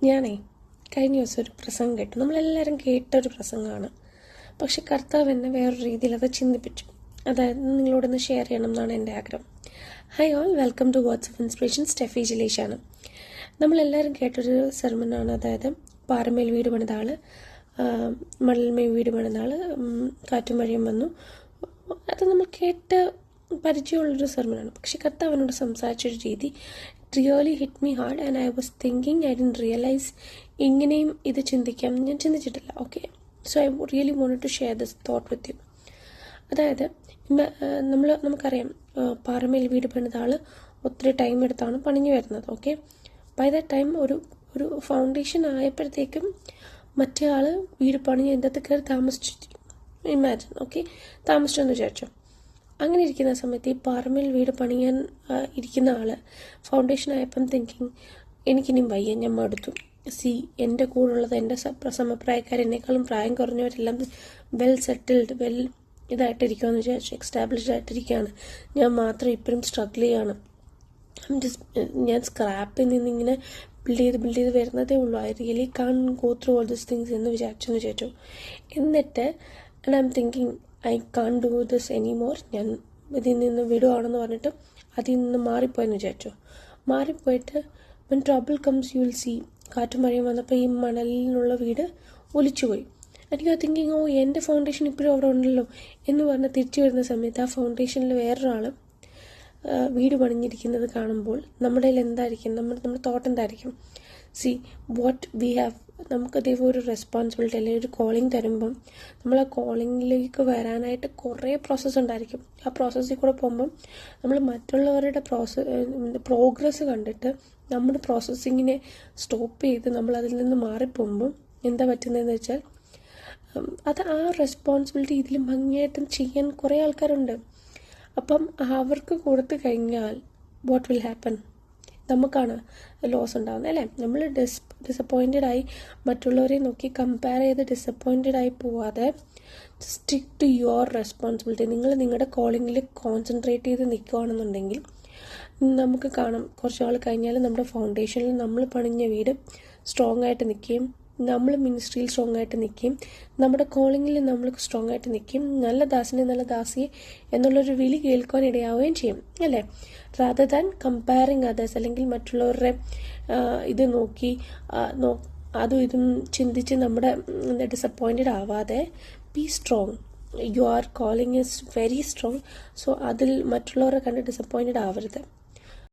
ഞാനേ കഴിഞ്ഞ ദിവസം ഒരു പ്രസംഗം കേട്ടു. നമ്മളെല്ലാവരും കേട്ടൊരു പ്രസംഗമാണ്. പക്ഷെ കർത്താവ് എന്നെ വേറൊരു രീതിയിൽ അത് ചിന്തിപ്പിച്ചു. അതായത് നിങ്ങളോടൊന്ന് ഷെയർ ചെയ്യണം എന്നാണ് എൻ്റെ ആഗ്രഹം. Hi all, welcome to words of inspiration. Steffi ജിലേഷാണ്. നമ്മളെല്ലാവരും കേട്ടൊരു സെർമനാണ്. അതായത് പാറമേൽ വീട് പണിത ആൾ, മണൽമേൽ വീട് പണിത ആൾ, കാറ്റും മഴയും വന്നു. അത് നമ്മൾ കേട്ട് പരിചയമുള്ളൊരു സെർമനാണ്. പക്ഷെ കർത്താവ് എന്നോട് സംസാരിച്ചൊരു രീതി really hit me hard and I was thinking. I didn't realise ഇങ്ങനെയും ഇത് ചിന്തിക്കാം ഞാൻ ചിന്തിച്ചിട്ടില്ല. Okay, so I really wanted to share this thought with you. അതായത് നമുക്കറിയാം, പാറമേൽ വീട് പണിത ആൾ ഒത്തിരി ടൈം എടുത്താണ് പണിഞ്ഞു വരുന്നത്. ഓക്കെ, ബൈ ദ ടൈം ഒരു ഫൗണ്ടേഷൻ ആയപ്പോഴത്തേക്കും മറ്റേ ആൾ വീട് പണിഞ്ഞ് എൻ്റെ അകത്ത് കയറി താമസിച്ചു. ഇമാജിൻ, ഓക്കെ, താമസിച്ചെന്ന് വിചാരിച്ചോ. അങ്ങനെ ഇരിക്കുന്ന സമയത്ത് ഈ പാറമേൽ വീട് പണിയാൻ ഇരിക്കുന്ന ആൾ ഫൗണ്ടേഷൻ ആയപ്പം തിങ്കിങ്, എനിക്കിനിയും വയ്യ, ഞാൻ മടുത്തു. എൻ്റെ കൂടെയുള്ളത് എൻ്റെ സമപ്രായക്കാരെന്നേക്കാളും പ്രായം കുറഞ്ഞവരെല്ലാം വെൽ സെറ്റിൽഡ്, ഇതായിട്ടിരിക്കുമെന്ന് വിചാരിച്ചു, എക്സ്റ്റാബ്ലിഷ്ഡ് ആയിട്ടിരിക്കുകയാണ്. ഞാൻ മാത്രം ഇപ്പോഴും സ്ട്രഗിൾ ചെയ്യാണ്. ഞാൻ സ്ക്രാപ്പിൽ നിന്നിങ്ങനെ ബിൽഡ് ചെയ്ത് വരുന്നതേ ഉള്ളൂ. I really can't go through all this things എന്ന് വിചാരിച്ചു. എന്നിട്ട് I am thinking I can't do this anymore. ഞാൻ ഇതിൽ നിന്ന് വിടുവാണെന്ന് പറഞ്ഞിട്ട് അതിൽ നിന്ന് മാറിപ്പോയെന്ന് വിചാരിച്ചു. മാറിപ്പോയിട്ട് when trouble comes you will see. കാറ്റും മഴയും വന്നപ്പോൾ ഈ മണലിനുള്ള വീട് ഒലിച്ചുപോയി. എനിക്ക് തിങ്കിങ്, എൻ്റെ ഫൗണ്ടേഷൻ ഇപ്പോഴും അവിടെ ഉണ്ടല്ലോ എന്ന് പറഞ്ഞ് തിരിച്ചു വരുന്ന സമയത്ത് ആ ഫൗണ്ടേഷനിൽ വേറൊരാൾ വീട് പണിഞ്ഞിരിക്കുന്നത് കാണുമ്പോൾ നമ്മുടെ കയ്യിൽ എന്തായിരിക്കും, നമ്മുടെ തോട്ട് എന്തായിരിക്കും? What we have. നമുക്ക് ദൈവം ഒരു റെസ്പോൺസിബിലിറ്റി അല്ലെങ്കിൽ ഒരു കോളിംഗ് തരുമ്പം നമ്മൾ ആ കോളിങ്ങിലേക്ക് വരാനായിട്ട് കുറേ പ്രോസസ്സ് ഉണ്ടായിരിക്കും. ആ പ്രോസസ്സിൽ കൂടെ പോകുമ്പം നമ്മൾ മറ്റുള്ളവരുടെ പ്രോഗ്രസ് കണ്ടിട്ട് നമ്മുടെ പ്രോസസ്സിങ്ങിനെ സ്റ്റോപ്പ് ചെയ്ത് നമ്മൾ അതിൽ നിന്ന് മാറിപ്പോകുമ്പം എന്താ പറ്റുന്നതെന്ന് വെച്ചാൽ, അത് ആ റെസ്പോൺസിബിലിറ്റി ഇതിൽ ഭംഗിയായിട്ടും ചെയ്യാൻ കുറേ ആൾക്കാരുണ്ട്. അപ്പം അവർക്ക് കൊടുത്തു കഴിഞ്ഞാൽ വാട്ട് വിൽ ഹാപ്പൻ? നമുക്കാണ് ലോസ് ഉണ്ടാകുന്നത്, അല്ലേ? നമ്മൾ ഡിസപ്പോയിൻറ്റഡ് ആയി മറ്റുള്ളവരെ നോക്കി കമ്പയർ ചെയ്ത് ഡിസപ്പോയിൻറ്റഡ് ആയി പോവാതെ സ്റ്റിക്ക് ടു യുവർ റെസ്പോൺസിബിലിറ്റി. നിങ്ങൾ നിങ്ങളുടെ കോളിങ്ങിൽ കോൺസെൻട്രേറ്റ് ചെയ്ത് നിൽക്കുകയാണെന്നുണ്ടെങ്കിൽ നമുക്ക് കാണാം, കുറച്ച് നാൾ കഴിഞ്ഞാൽ നമ്മുടെ ഫൗണ്ടേഷനിൽ നമ്മൾ പണിഞ്ഞ വീട് സ്ട്രോങ് ആയിട്ട് നിൽക്കുകയും നമ്മൾ മിനിസ്ട്രിയിൽ സ്ട്രോങ് ആയിട്ട് നിൽക്കുകയും നമ്മുടെ കോളിങ്ങിൽ നമ്മൾ സ്ട്രോങ് ആയിട്ട് നിൽക്കുകയും നല്ല ദാസനെ നല്ല ദാസിയെ എന്നുള്ളൊരു വിളി കേൾക്കാൻ ഇടയാവുകയും ചെയ്യും, അല്ലേ? റാദർ ദാൻ കമ്പയറിങ് അതേഴ്സ്, അല്ലെങ്കിൽ മറ്റുള്ളവരുടെ ഇത് നോക്കി അതും ഇതും ചിന്തിച്ച് നമ്മുടെ ഡിസപ്പോയിൻറ്റഡ് ആവാതെ B strong. Your calling is very strong. So അതിൽ മറ്റുള്ളവരെ കണ്ട് ഡിസപ്പോയിൻറ്റഡ് ആവരുത്.